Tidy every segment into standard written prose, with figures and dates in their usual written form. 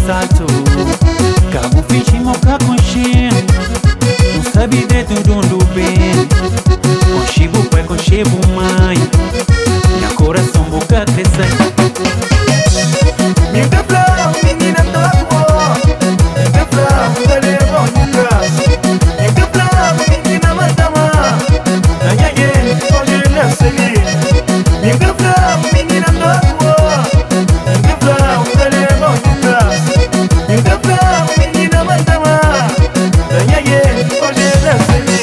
salto. Cabo fiche moca conchego. Não sabe de tudo bem. Conchibo pai, conchibo mãe. Minha coração boca cresce. Me dá flor, menina tua boa. Me dá flor, dale bonita. Me dá flor, menina matama. Ay ay ay, oye la seli. Me dá flor, menina tua boa. Me dá flor, dale bonita. Me dá flor, menina matama. Ay ay ay, oye la seli.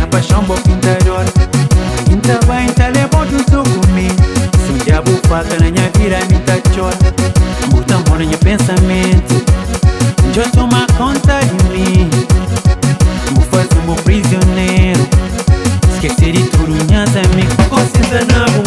Paixão, boca interior. Inta bem, tá levou tudo comigo. Se um diabo falta na minha vida, me tá chora. Bota amor no meu pensamento. Já toma conta de mim. Me faz um bom prisioneiro. Esquecer de tudo, minhas amigas. Precisa não.